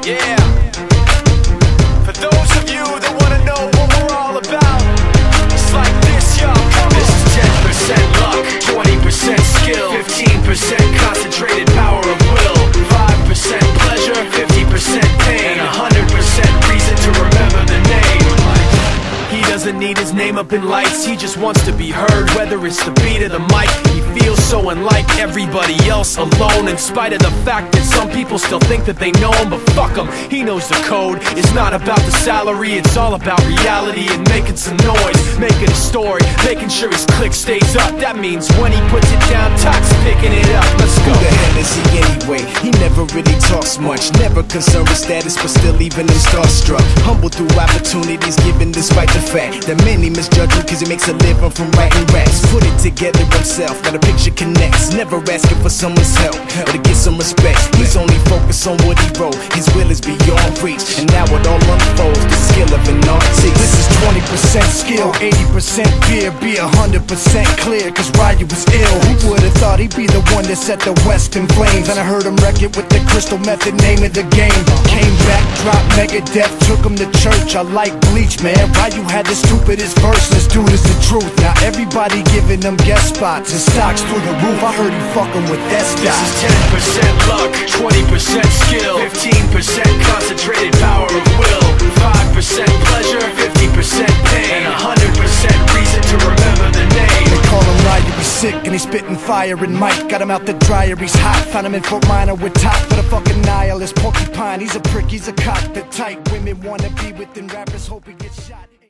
Yeah. For those of you that wanna know what we're all about, it's like this, y'all. This is 10% luck, 20% skill, 15% concentrated power of will, 5% pleasure, 50% pain, and 100% reason to remember the name. He doesn't need his name up in lights, he just wants to be heard, whether it's the beat of the mic. He feels so unlike everybody else, alone, in spite of the fact that some people still think that they know him. But fuck him, he knows the code. It's not about the salary, it's all about reality and making some noise, making a story, making sure his click stays up. That means when he puts it down, Tox picking it up. Let's go. Who the hell is he anyway? He never really talks much, never concerned with status, but still even him starstruck. Humble through opportunities given despite the fact that many misjudge him cause he makes a living from writing raps. Put it together himself, now the picture connects, never asking for someone's help or to get some respect. He's only focused on what he wrote, his will is beyond reach, and now it all unfolds, the skill of an artist. This is 20% skill, 80% fear, be 100% clear, cause Ryu was ill. Who would've thought he'd be the one that set the West in flames? And I heard him wreck it with the Crystal Method, name of the game. Came back, dropped Megadeth, took him to church. I like Bleach, man, Ryu had the stupidest verse, this dude is the truth. Now everybody giving them guest spots and stocks through the roof. I heard he fucking with that stock. This is 10% luck, 20% skill, 15% concentrated power of will, 5% pleasure, 50% pain, and 100% reason to remember the name. They call him Ryu, he's sick and he's spitting fire. And Mike got him out the dryer, he's hot. Found him in Fort Minor with top for the fucking nihilist porcupine. He's a prick, he's a cop. The type women wanna be with, and rappers hope he gets shot.